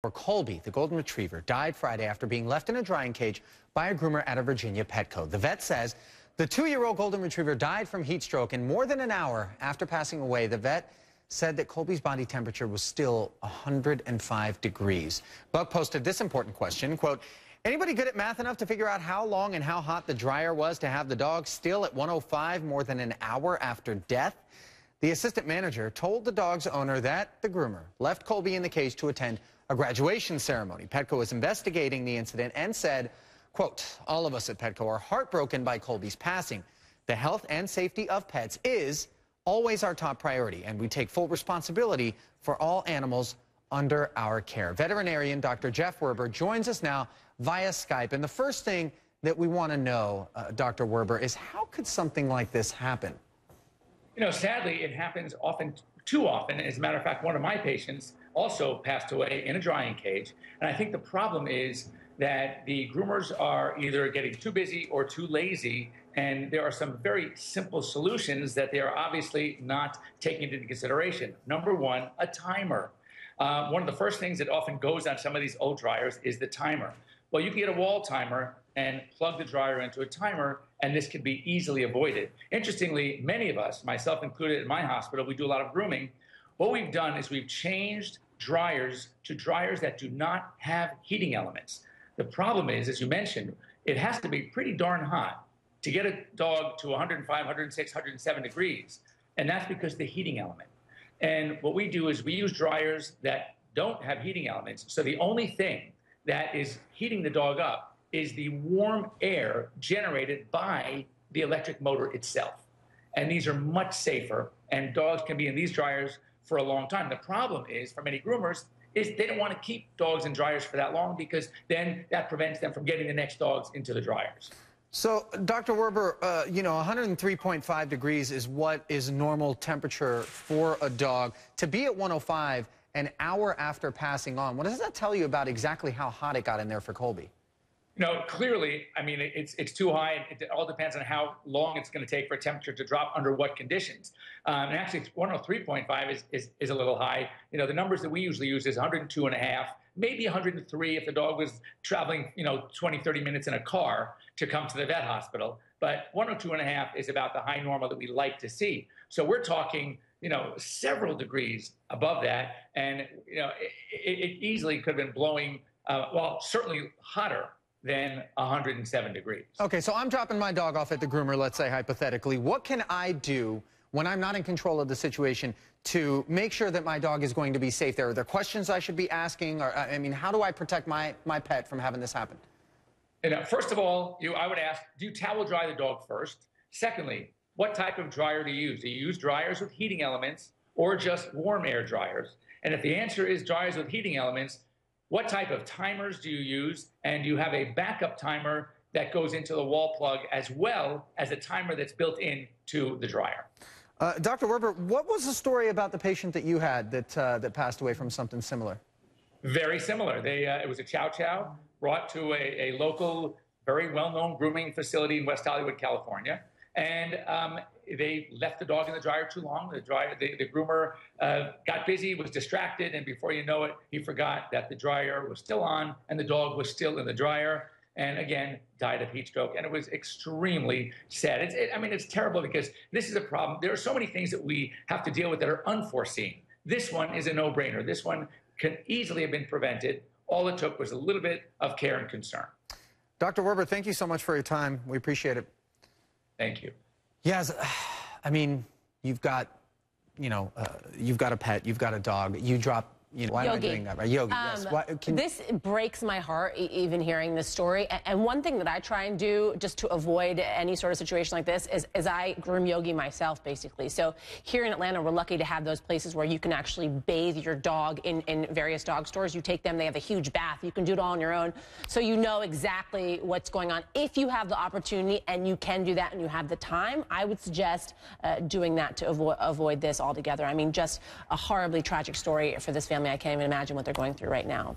Or Colby, the golden retriever, died Friday after being left in a drying cage by a groomer at a Virginia Petco. The vet says the 2-year-old golden retriever died from heat stroke, and more than an hour after passing away, the vet said that Colby's body temperature was still 105 degrees. Buck posted this important question, quote, "Anybody good at math enough to figure out how long and how hot the dryer was to have the dog still at 105 more than an hour after death?" The assistant manager told the dog's owner that the groomer left Colby in the cage to attend a graduation ceremony. Petco is investigating the incident and said, quote, "All of us at Petco are heartbroken by Colby's passing. The health and safety of pets is always our top priority, and we take full responsibility for all animals under our care." Veterinarian Dr. Jeff Werber joins us now via Skype. And the first thing that we want to know, Dr. Werber, is how could something like this happen? You know, sadly, it happens often, too often. As a matter of fact, one of my patients also passed away in a drying cage. And I think the problem is that the groomers are either getting too busy or too lazy. And there are some very simple solutions that they are obviously not taking into consideration. Number one, a timer. One of the first things that often goes on some of these old dryers is the timer. Well, you can get a wall timer and plug the dryer into a timer, and this can be easily avoided. Interestingly, many of us, myself included in my hospital, we do a lot of grooming. What we've done is we've changed dryers to dryers that do not have heating elements. The problem is, as you mentioned, it has to be pretty darn hot to get a dog to 105, 106, 107 degrees, and that's because of the heating element. And what we do is we use dryers that don't have heating elements, so the only thing that is heating the dog up is the warm air generated by the electric motor itself. And these are much safer, and dogs can be in these dryers for a long time. The problem is, for many groomers, is they don't want to keep dogs in dryers for that long, because then that prevents them from getting the next dogs into the dryers. So, Dr. Werber, you know, 103.5 degrees is what is normal temperature for a dog. To be at 105 an hour after passing on, what does that tell you about exactly how hot it got in there for Colby? No, clearly, I mean, it's too high. It all depends on how long it's going to take for a temperature to drop under what conditions. And actually, 103.5 is a little high. You know, the numbers that we usually use is 102.5, maybe 103 if the dog was traveling, 20, 30 minutes in a car to come to the vet hospital. But 102.5 is about the high normal that we like to see. So we're talking, several degrees above that. And, it easily could have been blowing, certainly hotter than 107 degrees. Okay, so I'm dropping my dog off at the groomer, let's say hypothetically. What can I do when I'm not in control of the situation to make sure that my dog is going to be safe there? Are there questions I should be asking? Or, how do I protect my pet from having this happen? First of all, I would ask, do you towel dry the dog first? Secondly, what type of dryer do you use? Do you use dryers with heating elements or just warm air dryers? And if the answer is dryers with heating elements, what type of timers do you use? And do you have a backup timer that goes into the wall plug, as well as a timer that's built into the dryer? Dr. Werber, what was the story about the patient that you had that passed away from something similar? Very similar. It was a chow chow brought to a local, very well-known grooming facility in West Hollywood, California. And they left the dog in the dryer too long. The groomer got busy, was distracted, and before you know it, he forgot that the dryer was still on and the dog was still in the dryer, and again, died of heat stroke. And it was extremely sad. It's terrible, because this is a problem. There are so many things that we have to deal with that are unforeseen. This one is a no-brainer. This one can easily have been prevented. All it took was a little bit of care and concern. Dr. Werber, thank you so much for your time. We appreciate it. Thank you. Yes, you've got, you've got a pet, you've got a dog, you drop, why am I doing that? Right? Yogi, yes. This breaks my heart, even hearing this story. And one thing that I try and do just to avoid any sort of situation like this is I groom Yogi myself, basically. So here in Atlanta, we're lucky to have those places where you can actually bathe your dog in various dog stores. You take them, they have a huge bath. You can do it all on your own. So you know exactly what's going on. If you have the opportunity and you can do that and you have the time, I would suggest doing that to avoid this altogether. Just a horribly tragic story for this family. I can't even imagine what they're going through right now.